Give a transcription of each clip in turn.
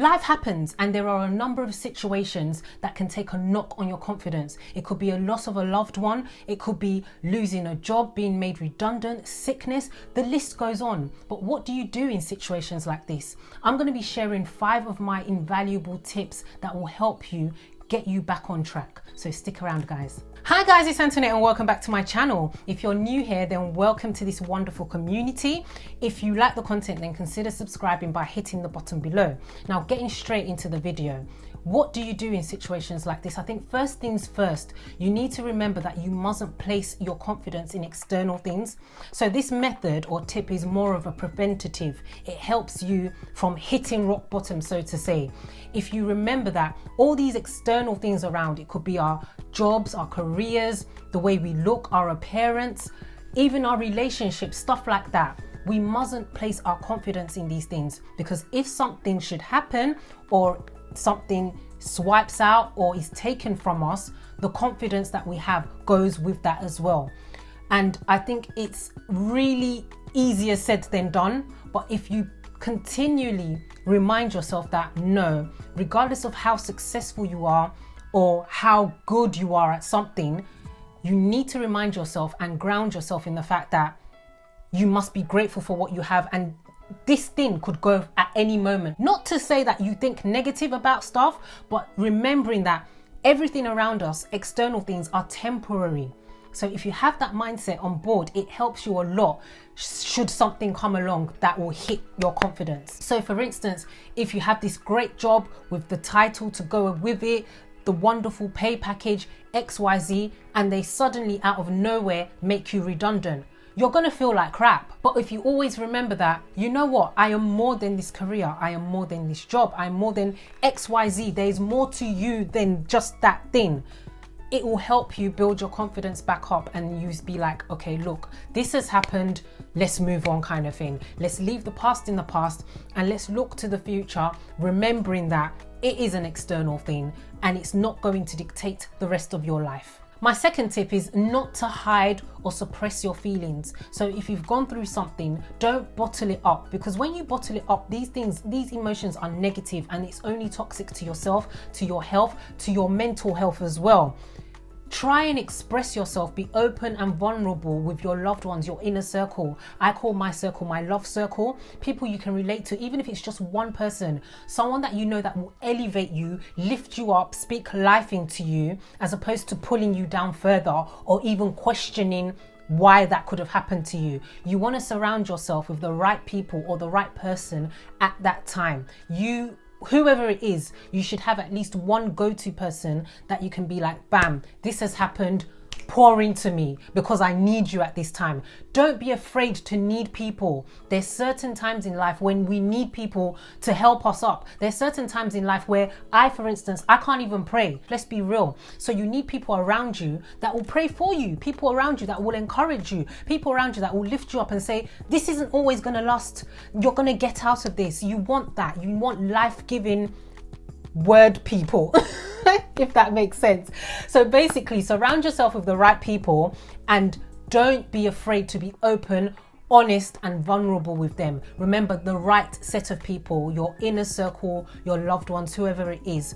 Life happens, and there are a number of situations that can take a knock on your confidence. It could be a loss of a loved one. It could be losing a job, being made redundant, sickness. The list goes on. But what do you do in situations like this? I'm going to be sharing 5 of my invaluable tips that will help you get you back on track. So stick around, guys. Hi guys, it's Antoinette and welcome back to my channel. If you're new here, then welcome to this wonderful community. If you like the content, then consider subscribing by hitting the button below. Now, getting straight into the video. What do you do in situations like this? I think first things first, you need to remember that you mustn't place your confidence in external things. So this method or tip is more of a preventative. It helps you from hitting rock bottom, so to say. If you remember that all these external things around, it could be our jobs, our careers, the way we look, our appearance, even our relationships, stuff like that. We mustn't place our confidence in these things, because if something should happen or something swipes out or is taken from us, the confidence that we have goes with that as well. And I think it's really easier said than done, but if you continually remind yourself that no, regardless of how successful you are or how good you are at something, you need to remind yourself and ground yourself in the fact that you must be grateful for what you have, and this thing could go at any moment. Not to say that you think negative about stuff, but remembering that everything around us, external things, are temporary. So if you have that mindset on board, it helps you a lot should something come along that will hit your confidence. So for instance, if you have this great job with the title to go with it, the wonderful pay package, XYZ, and they suddenly out of nowhere make you redundant, you're going to feel like crap. But if you always remember that, you know what, I am more than this career, I am more than this job, I'm more than XYZ, there's more to you than just that thing. It will help you build your confidence back up, and you be like, okay, look, this has happened, let's move on, kind of thing. Let's leave the past in the past and let's look to the future, remembering that it is an external thing and it's not going to dictate the rest of your life. My second tip is not to hide or suppress your feelings. So if you've gone through something, don't bottle it up, because when you bottle it up, these emotions are negative, and it's only toxic to yourself, to your health, to your mental health as well. Try and express yourself, be open and vulnerable with your loved ones, your inner circle. I call my circle my love circle. People you can relate to, even if it's just one person, someone that you know that will elevate you, lift you up, speak life into you, as opposed to pulling you down further or even questioning why that could have happened to you. You want to surround yourself with the right people or the right person at that time. Whoever it is, you should have at least one go-to person that you can be like, bam, this has happened, pour into me because I need you at this time. Don't be afraid to need people. There's certain times in life when we need people to help us up. There's certain times in life where for instance, I can't even pray. Let's be real. So you need people around you that will pray for you, people around you that will encourage you, people around you that will lift you up and say, this isn't always going to last. You're going to get out of this. You want that. You want life-giving word people, if that makes sense. So basically, surround yourself with the right people and don't be afraid to be open, honest and vulnerable with them. Remember, the right set of people, your inner circle, your loved ones, whoever it is,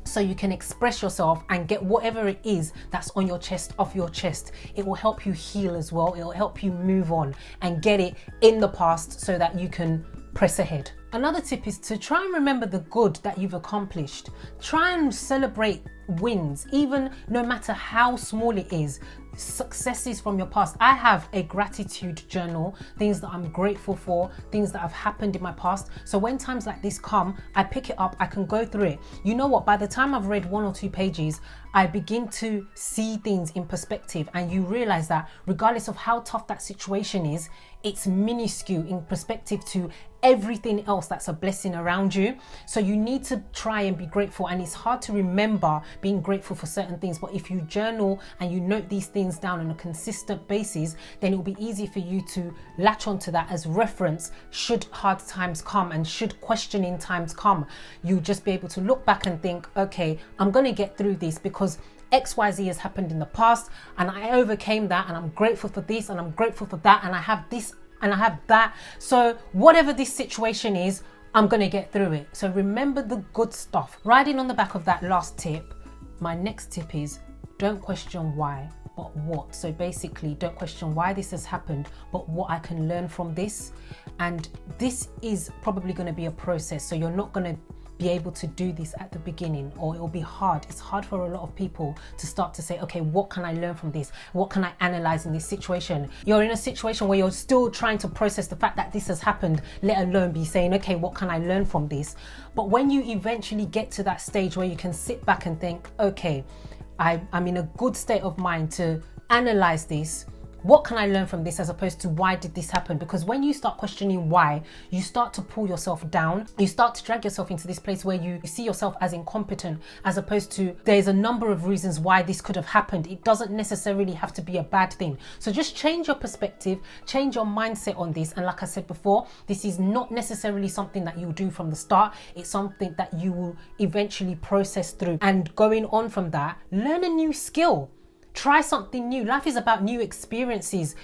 so you can express yourself and get whatever it is that's on your chest off your chest. It will help you heal as well. It will help you move on and get it in the past so that you can press ahead. Another tip is to try and remember the good that you've accomplished. Try and celebrate wins, even no matter how small it is. Successes from your past. I have a gratitude journal, things that I'm grateful for, things that have happened in my past. So when times like this come, I pick it up, I can go through it. You know what? By the time I've read 1 or 2 pages, I begin to see things in perspective, and you realize that regardless of how tough that situation is, it's minuscule in perspective to everything else that's a blessing around you. So you need to try and be grateful, and it's hard to remember being grateful for certain things, but if you journal and you note these things down on a consistent basis, then it will be easy for you to latch onto that as reference should hard times come and should questioning times come. You'll just be able to look back and think, okay, I'm going to get through this because XYZ has happened in the past and I overcame that, and I'm grateful for this and I'm grateful for that, and I have this and I have that. So whatever this situation is, I'm going to get through it. So remember the good stuff. Riding on the back of that last tip, my next tip is don't question why, but what. So basically, don't question why this has happened, but what I can learn from this. And this is probably going to be a process. So you're not going to be able to do this at the beginning, or it'll be hard. It's hard for a lot of people to start to say, okay, what can I learn from this? What can I analyze in this situation? You're in a situation where you're still trying to process the fact that this has happened, let alone be saying, okay, what can I learn from this? But when you eventually get to that stage where you can sit back and think, okay, I'm in a good state of mind to analyze this. What can I learn from this, as opposed to why did this happen? Because when you start questioning why, you start to pull yourself down. You start to drag yourself into this place where you see yourself as incompetent, as opposed to there's a number of reasons why this could have happened. It doesn't necessarily have to be a bad thing. So just change your perspective, change your mindset on this. And like I said before, this is not necessarily something that you'll do from the start. It's something that you will eventually process through. And going on from that, learn a new skill. Try something new. Life is about new experiences,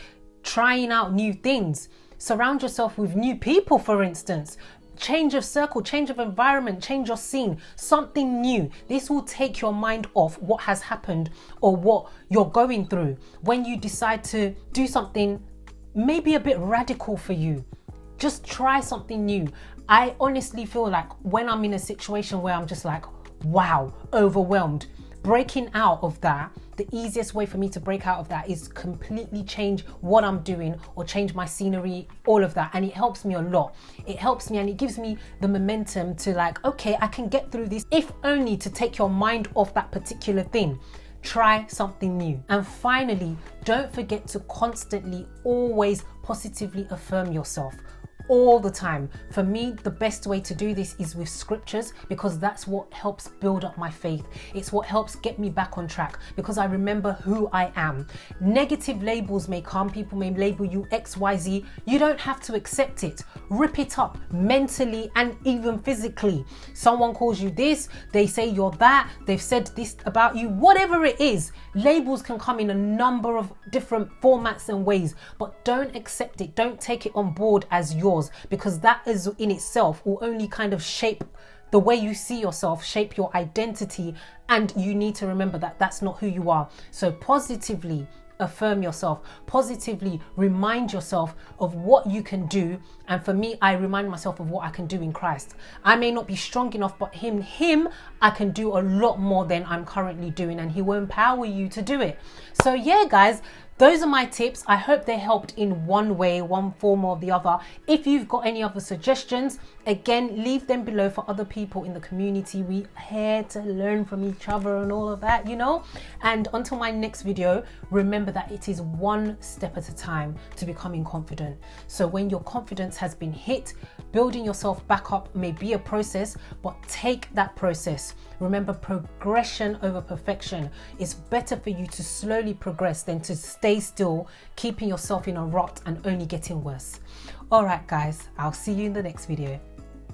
trying out new things. Surround yourself with new people, for instance. Change of circle, change of environment, change your scene, something new. This will take your mind off what has happened or what you're going through. When you decide to do something maybe a bit radical for you, just try something new. I honestly feel like when I'm in a situation where I'm just like, wow, overwhelmed, breaking out of that, the easiest way for me to break out of that is completely change what I'm doing or change my scenery, all of that. And it helps me a lot. It helps me and it gives me the momentum to like, okay, I can get through this, if only to take your mind off that particular thing. Try something new. And finally, don't forget to constantly always positively affirm yourself. All the time. For me, the best way to do this is with scriptures, because that's what helps build up my faith. It's what helps get me back on track, because I remember who I am. Negative labels may come. People may label you XYZ. You don't have to accept it. Rip it up mentally and even physically. Someone calls you this, they say you're that, they've said this about you, whatever it is. Labels can come in a number of different formats and ways, but don't accept it. Don't take it on board as yours, because that is in itself will only kind of shape the way you see yourself, shape your identity, and you need to remember that that's not who you are. So positively affirm yourself, positively remind yourself of what you can do. And for me, I remind myself of what I can do in Christ. I may not be strong enough, but him, I can do a lot more than I'm currently doing, and he will empower you to do it. So yeah, guys, those are my tips. I hope they helped in one way, one form or the other. If you've got any other suggestions, again, leave them below for other people in the community. We're here to learn from each other and all of that, you know. And until my next video, remember that it is one step at a time to becoming confident. So when your confidence has been hit, building yourself back up may be a process, but take that process. Remember, progression over perfection. It's better for you to slowly progress than to stay still, keeping yourself in a rut and only getting worse. All right, guys, I'll see you in the next video.